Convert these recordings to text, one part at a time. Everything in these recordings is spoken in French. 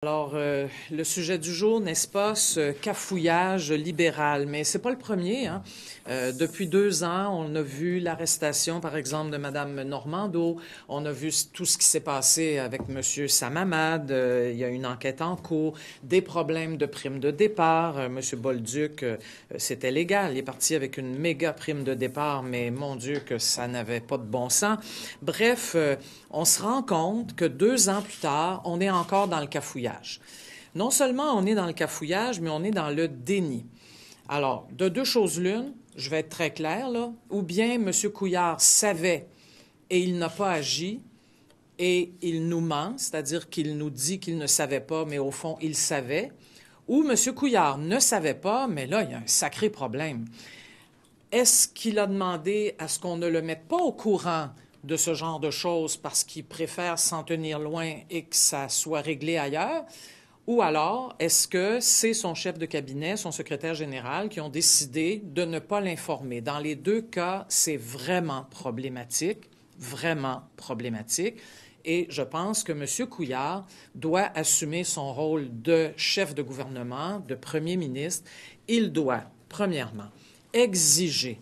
Alors, le sujet du jour, n'est-ce pas, ce cafouillage libéral, mais c'est pas le premier, hein. Depuis 2 ans, on a vu l'arrestation, par exemple, de Mme Normando. On a vu tout ce qui s'est passé avec M. Samamad. Il y a une enquête en cours, des problèmes de prime de départ. M. Bolduc, c'était légal. Il est parti avec une méga prime de départ, mais mon Dieu, que ça n'avait pas de bon sens. Bref, on se rend compte que 2 ans plus tard, on est encore dans le cafouillage. Non seulement on est dans le cafouillage, mais on est dans le déni. Alors, de deux choses l'une, je vais être très clair, là, ou bien M. Couillard savait et il n'a pas agi et il nous ment, c'est-à-dire qu'il nous dit qu'il ne savait pas, mais au fond, il savait, ou M. Couillard ne savait pas, mais là, il y a un sacré problème. Est-ce qu'il a demandé à ce qu'on ne le mette pas au courant de ce genre de choses parce qu'il préfère s'en tenir loin et que ça soit réglé ailleurs? Ou alors, est-ce que c'est son chef de cabinet, son secrétaire général, qui ont décidé de ne pas l'informer? Dans les deux cas, c'est vraiment problématique, et je pense que M. Couillard doit assumer son rôle de chef de gouvernement, de premier ministre. Il doit, premièrement, exiger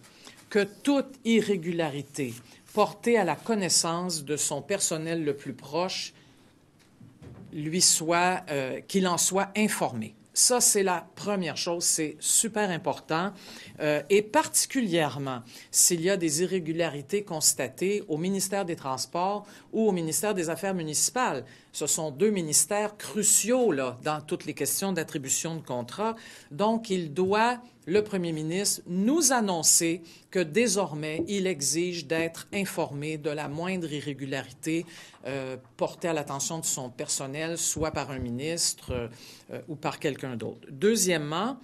que toute irrégularité portée à la connaissance de son personnel le plus proche qu'il en soit informé. Ça, c'est la première chose, c'est super important. Et particulièrement, s'il y a des irrégularités constatées au ministère des Transports ou au ministère des Affaires municipales. Ce sont deux ministères cruciaux là, dans toutes les questions d'attribution de contrats. Donc, il doit, le premier ministre, nous annoncer que désormais, il exige d'être informé de la moindre irrégularité portée à l'attention de son personnel, soit par un ministre ou par quelqu'un d'autre. Deuxièmement,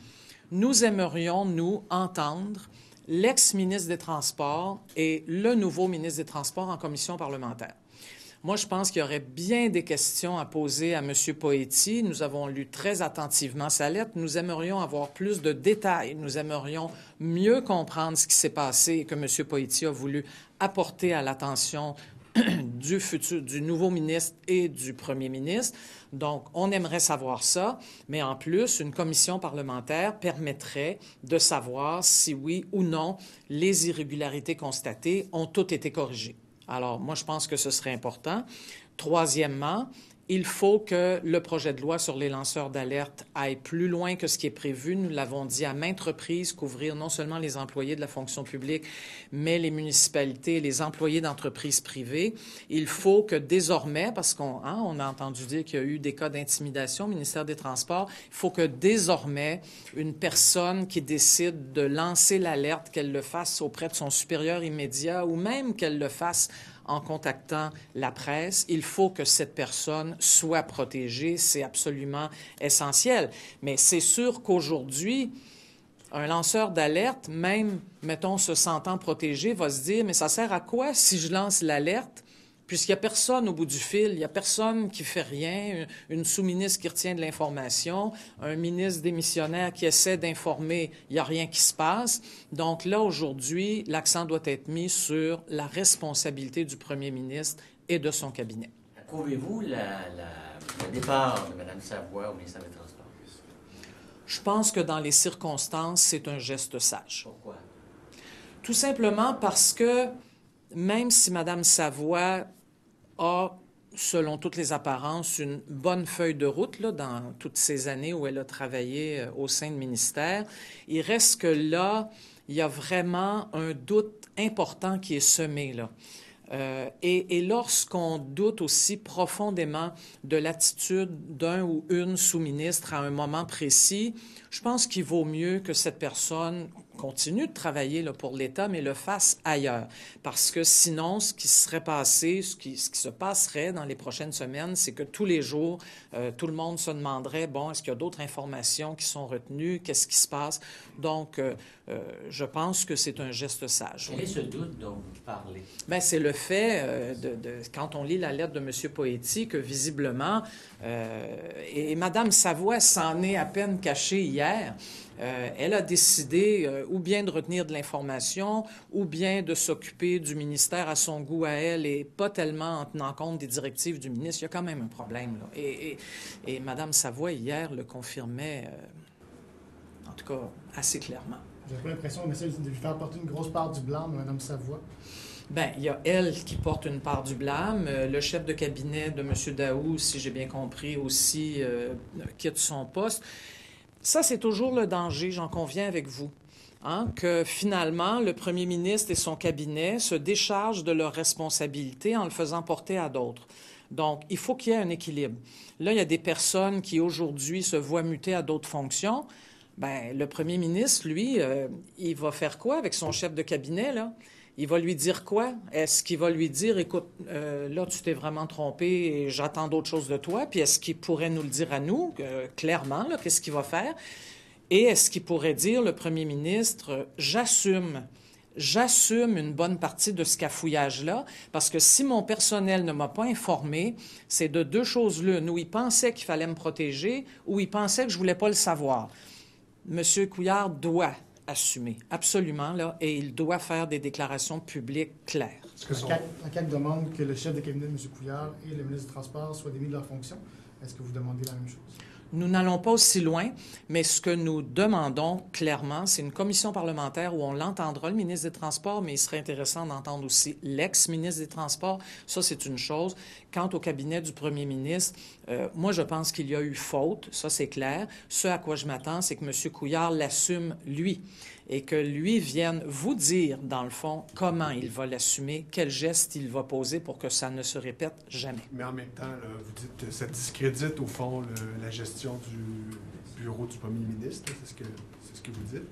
nous aimerions, nous, entendre l'ex-ministre des Transports et le nouveau ministre des Transports en commission parlementaire. Moi, je pense qu'il y aurait bien des questions à poser à M. Poetti. Nous avons lu très attentivement sa lettre. Nous aimerions avoir plus de détails. Nous aimerions mieux comprendre ce qui s'est passé et que M. Poetti a voulu apporter à l'attention du nouveau ministre et du premier ministre. Donc, on aimerait savoir ça, mais en plus, une commission parlementaire permettrait de savoir si oui ou non les irrégularités constatées ont toutes été corrigées. Alors, moi, je pense que ce serait important. Troisièmement, il faut que le projet de loi sur les lanceurs d'alerte aille plus loin que ce qui est prévu. Nous l'avons dit à maintes reprises, couvrir non seulement les employés de la fonction publique, mais les municipalités, les employés d'entreprises privées. Il faut que désormais, parce qu'on a entendu dire qu'il y a eu des cas d'intimidation au ministère des Transports, il faut que désormais, une personne qui décide de lancer l'alerte, qu'elle le fasse auprès de son supérieur immédiat ou même qu'elle le fasse en contactant la presse. Il faut que cette personne soit protégée. C'est absolument essentiel. Mais c'est sûr qu'aujourd'hui, un lanceur d'alerte, même, mettons, se sentant protégé, va se dire, mais ça sert à quoi si je lance l'alerte? Puisqu'il n'y a personne au bout du fil, il n'y a personne qui fait rien, une sous-ministre qui retient de l'information, un ministre démissionnaire qui essaie d'informer, il n'y a rien qui se passe. Donc là, aujourd'hui, l'accent doit être mis sur la responsabilité du premier ministre et de son cabinet. Approuvez-vous le départ de Mme Savoie au ministère des Transports? Je pense que dans les circonstances, c'est un geste sage. Pourquoi? Tout simplement parce que même si Mme Savoie a, selon toutes les apparences, une bonne feuille de route là, dans toutes ces années où elle a travaillé au sein du ministère, il reste que là, il y a vraiment un doute important qui est semé là. Et lorsqu'on doute aussi profondément de l'attitude d'un ou une sous-ministre à un moment précis, je pense qu'il vaut mieux que cette personne continue de travailler là, pour l'État, mais le fasse ailleurs. Parce que sinon, ce qui serait passé, ce qui se passerait dans les prochaines semaines, c'est que tous les jours, tout le monde se demanderait, bon, est-ce qu'il y a d'autres informations qui sont retenues? Qu'est-ce qui se passe? Donc, je pense que c'est un geste sage. Quel est ce doute dont vous parlez? Bien, c'est le fait, quand on lit la lettre de M. Poetti, que visiblement, et Mme Savoie s'en est à peine cachée hier, Elle a décidé ou bien de retenir de l'information ou bien de s'occuper du ministère à son goût à elle et pas tellement en tenant compte des directives du ministre. Il y a quand même un problème, là. Et Mme Savoie, hier, le confirmait, en tout cas, assez clairement. Vous n'avez pas l'impression qu'on essaie de lui faire porter une grosse part du blâme, Mme Savoie? Bien, il y a elle qui porte une part du blâme. Le chef de cabinet de M. Daou, si j'ai bien compris, aussi quitte son poste. Ça, c'est toujours le danger, j'en conviens avec vous, hein, que finalement, le premier ministre et son cabinet se déchargent de leurs responsabilités en le faisant porter à d'autres. Donc, il faut qu'il y ait un équilibre. Là, il y a des personnes qui, aujourd'hui, se voient muter à d'autres fonctions. Bien, le premier ministre, lui, il va faire quoi avec son chef de cabinet, là? Il va lui dire quoi? Est-ce qu'il va lui dire, écoute, là, tu t'es vraiment trompé et j'attends d'autres choses de toi? Puis est-ce qu'il pourrait nous le dire à nous, clairement, là, qu'est-ce qu'il va faire? Et est-ce qu'il pourrait dire, le premier ministre, j'assume une bonne partie de ce cafouillage-là, parce que si mon personnel ne m'a pas informé, c'est de deux choses l'une, où il pensait qu'il fallait me protéger, ou il pensait que je voulais pas le savoir. M. Couillard doit assumer, absolument, là, et il doit faire des déclarations publiques claires. La CAQ demande que le chef de cabinet de M. Couillard et le ministre du Transport soient démis de leurs fonctions. Est-ce que vous demandez la même chose? Nous n'allons pas aussi loin, mais ce que nous demandons clairement, c'est une commission parlementaire où on l'entendra, le ministre des Transports, mais il serait intéressant d'entendre aussi l'ex-ministre des Transports. Ça, c'est une chose. Quant au cabinet du premier ministre, moi, je pense qu'il y a eu faute, ça, c'est clair. Ce à quoi je m'attends, c'est que M. Couillard l'assume, lui, et que lui vienne vous dire, dans le fond, comment il va l'assumer, quel geste il va poser pour que ça ne se répète jamais. Mais en même temps, là, vous dites que ça discrédite, au fond, la gestion du bureau du premier ministre. C'est ce que vous dites?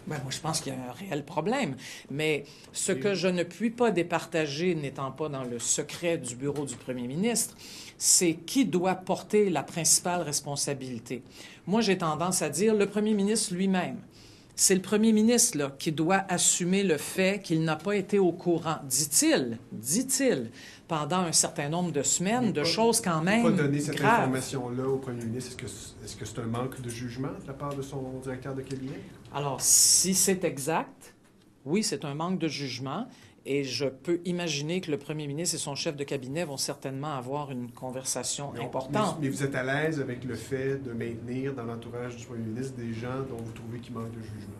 Bien, moi, je pense qu'il y a un réel problème. Mais ce que je ne puis pas départager, n'étant pas dans le secret du bureau du premier ministre, c'est qui doit porter la principale responsabilité. Moi, j'ai tendance à dire le premier ministre lui-même. C'est le premier ministre là, qui doit assumer le fait qu'il n'a pas été au courant, dit-il, pendant un certain nombre de semaines, de choses quand même graves. Pas donner cette information-là au premier ministre, est-ce que c'est un manque de jugement de la part de son directeur de cabinet? Alors, si c'est exact, oui, c'est un manque de jugement. Et je peux imaginer que le premier ministre et son chef de cabinet vont certainement avoir une conversation importante. Mais vous êtes à l'aise avec le fait de maintenir dans l'entourage du premier ministre des gens dont vous trouvez qu'ils manquent de jugement?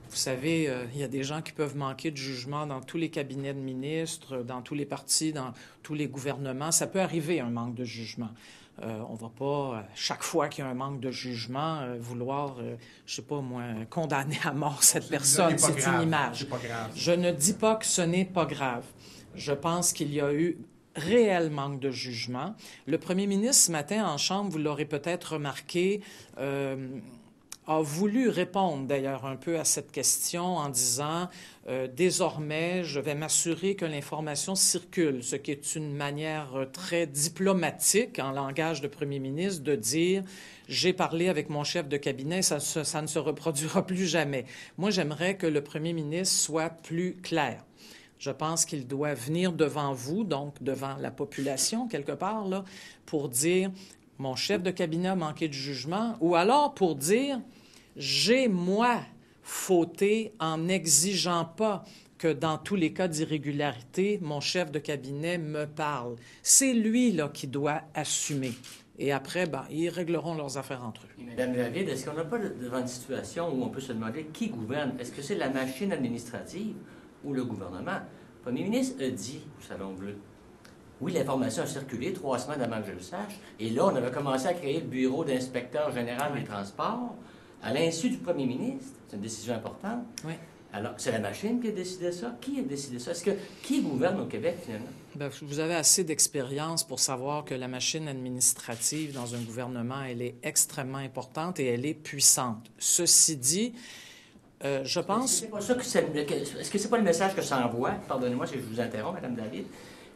Vous savez, il y a des gens qui peuvent manquer de jugement dans tous les cabinets de ministres, dans tous les partis, dans tous les gouvernements. Ça peut arriver, un manque de jugement. On ne va pas, chaque fois qu'il y a un manque de jugement, vouloir, je ne sais pas moi, condamner à mort cette personne. C'est une image. C'est pas grave. Je ne dis pas que ce n'est pas grave. Je pense qu'il y a eu réel manque de jugement. Le premier ministre, ce matin, en Chambre, vous l'aurez peut-être remarqué, a voulu répondre d'ailleurs un peu à cette question en disant désormais, je vais m'assurer que l'information circule, ce qui est une manière très diplomatique en langage de premier ministre de dire j'ai parlé avec mon chef de cabinet, ça ne se reproduira plus jamais. Moi, j'aimerais que le premier ministre soit plus clair. Je pense qu'il doit venir devant vous, donc devant la population quelque part, là, pour dire mon chef de cabinet a manqué de jugement, ou alors pour dire j'ai, moi, fauté en n'exigeant pas que dans tous les cas d'irrégularité, mon chef de cabinet me parle. C'est lui là, qui doit assumer. Et après, ben, ils régleront leurs affaires entre eux. Madame David, est-ce qu'on n'a pas devant une situation où on peut se demander qui gouverne? Est-ce que c'est la machine administrative ou le gouvernement? Le premier ministre a dit au Salon Bleu, oui, l'information a circulé 3 semaines avant que je le sache. Et là, on avait commencé à créer le bureau d'inspecteur général des transports à l'insu du premier ministre. C'est une décision importante. Oui. Alors, c'est la machine qui a décidé ça? Qui a décidé ça? Qui gouverne au Québec, finalement? Bien, vous avez assez d'expérience pour savoir que la machine administrative dans un gouvernement, elle est extrêmement importante et elle est puissante. Ceci dit, je pense... Est-ce que c'est pas le message que ça envoie? Pardonnez-moi si je vous interromps, Mme David,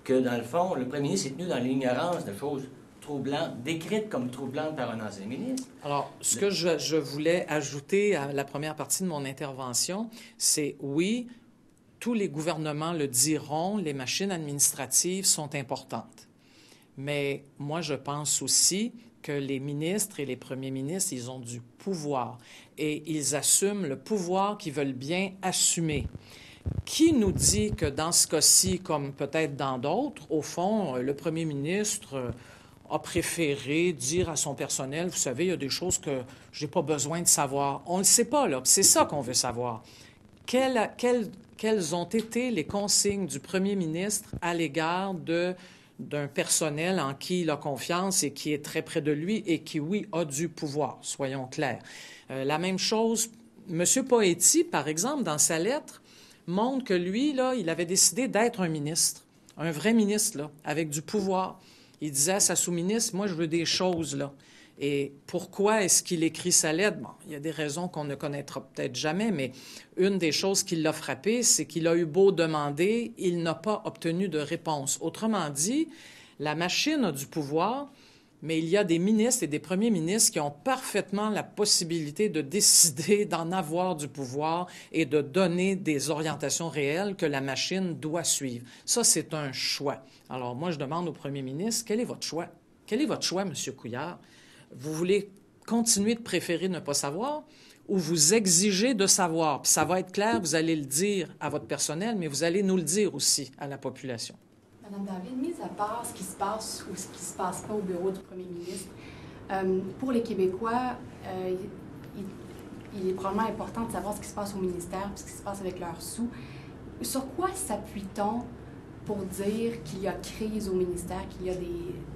que, dans le fond, le premier ministre est tenu dans l'ignorance de choses troublantes, décrites comme troublantes par un ancien ministre. Alors, ce que je voulais ajouter à la première partie de mon intervention, c'est oui, tous les gouvernements le diront, les machines administratives sont importantes. Mais moi, je pense aussi que les ministres et les premiers ministres, ils ont du pouvoir et ils assument le pouvoir qu'ils veulent bien assumer. Qui nous dit que dans ce cas-ci, comme peut-être dans d'autres, au fond, le premier ministre a préféré dire à son personnel, vous savez, il y a des choses que je n'ai pas besoin de savoir. On ne le sait pas, là. C'est ça qu'on veut savoir. Quelles ont été les consignes du premier ministre à l'égard d'un personnel en qui il a confiance et qui est très près de lui et qui, oui, a du pouvoir, soyons clairs. La même chose, M. Poetti, par exemple, dans sa lettre, montre que lui, là, il avait décidé d'être un ministre, un vrai ministre, là, avec du pouvoir. Il disait à sa sous-ministre, moi, je veux des choses, là. Et pourquoi est-ce qu'il écrit sa lettre? Bon, il y a des raisons qu'on ne connaîtra peut-être jamais, mais une des choses qui l'a frappé, c'est qu'il a eu beau demander, il n'a pas obtenu de réponse. Autrement dit, la machine a du pouvoir, mais il y a des ministres et des premiers ministres qui ont parfaitement la possibilité de décider d'en avoir du pouvoir et de donner des orientations réelles que la machine doit suivre. Ça, c'est un choix. Alors, moi, je demande au premier ministre, quel est votre choix? Quel est votre choix, M. Couillard? Vous voulez continuer de préférer ne pas savoir ou vous exigez de savoir? Puis ça va être clair, vous allez le dire à votre personnel, mais vous allez nous le dire aussi à la population. Madame David, mis à part ce qui se passe ou ce qui ne se passe pas au bureau du premier ministre, pour les Québécois, il est probablement important de savoir ce qui se passe au ministère, ce qui se passe avec leurs sous. Sur quoi s'appuie-t-on pour dire qu'il y a crise au ministère, qu'il y a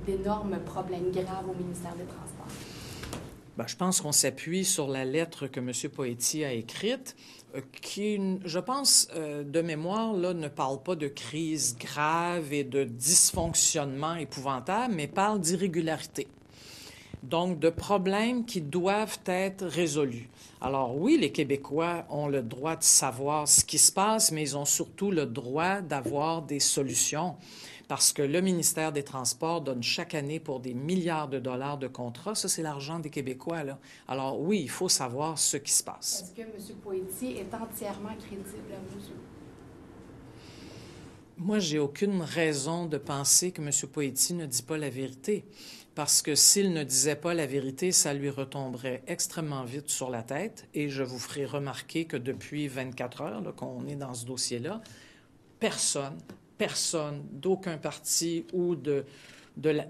d'énormes problèmes graves au ministère des Transports? Bien, je pense qu'on s'appuie sur la lettre que M. Poetti a écrite, qui, je pense, de mémoire, là, ne parle pas de crise grave et de dysfonctionnement épouvantable, mais parle d'irrégularité. Donc, de problèmes qui doivent être résolus. Alors oui, les Québécois ont le droit de savoir ce qui se passe, mais ils ont surtout le droit d'avoir des solutions. Parce que le ministère des Transports donne chaque année pour des milliards de dollars de contrats. Ça, c'est l'argent des Québécois, là. Alors oui, il faut savoir ce qui se passe. Est-ce que M. Poetti est entièrement crédible à vos yeux? Moi, j'ai aucune raison de penser que M. Poetti ne dit pas la vérité. Parce que s'il ne disait pas la vérité, ça lui retomberait extrêmement vite sur la tête. Et je vous ferai remarquer que depuis 24 heures là, qu'on est dans ce dossier-là, personne d'aucun parti ou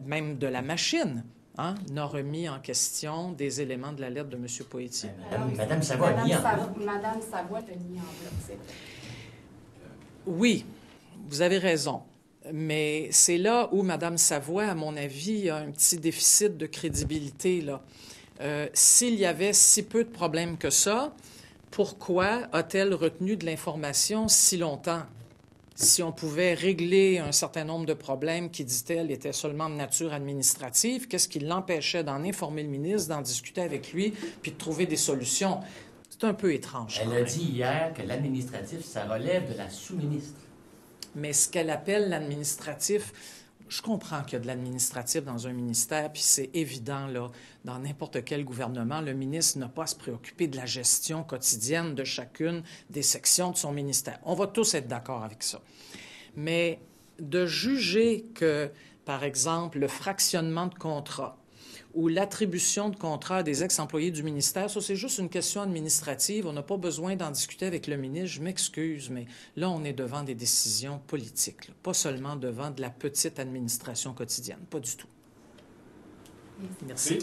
même de la machine n'a remis en question des éléments de la lettre de M. Poetti. Madame Savoie a nié en bloc. Madame Savoie a nié en bloc, c'est vrai. Oui, vous avez raison. Mais c'est là où Mme Savoie, à mon avis, a un petit déficit de crédibilité, là. S'il y avait si peu de problèmes que ça, pourquoi a-t-elle retenu de l'information si longtemps? Si on pouvait régler un certain nombre de problèmes qui, dit-elle, étaient seulement de nature administrative, qu'est-ce qui l'empêchait d'en informer le ministre, d'en discuter avec lui, puis de trouver des solutions? C'est un peu étrange. Elle a dit hier que l'administratif, ça relève de la sous-ministre. Mais ce qu'elle appelle l'administratif, je comprends qu'il y a de l'administratif dans un ministère, puis c'est évident, là, dans n'importe quel gouvernement, le ministre n'a pas à se préoccuper de la gestion quotidienne de chacune des sections de son ministère. On va tous être d'accord avec ça. Mais de juger que, par exemple, le fractionnement de contrats ou l'attribution de contrats à des ex-employés du ministère, ça, c'est juste une question administrative. On n'a pas besoin d'en discuter avec le ministre. Je m'excuse, mais là, on est devant des décisions politiques, là, pas seulement devant de la petite administration quotidienne. Pas du tout. Merci.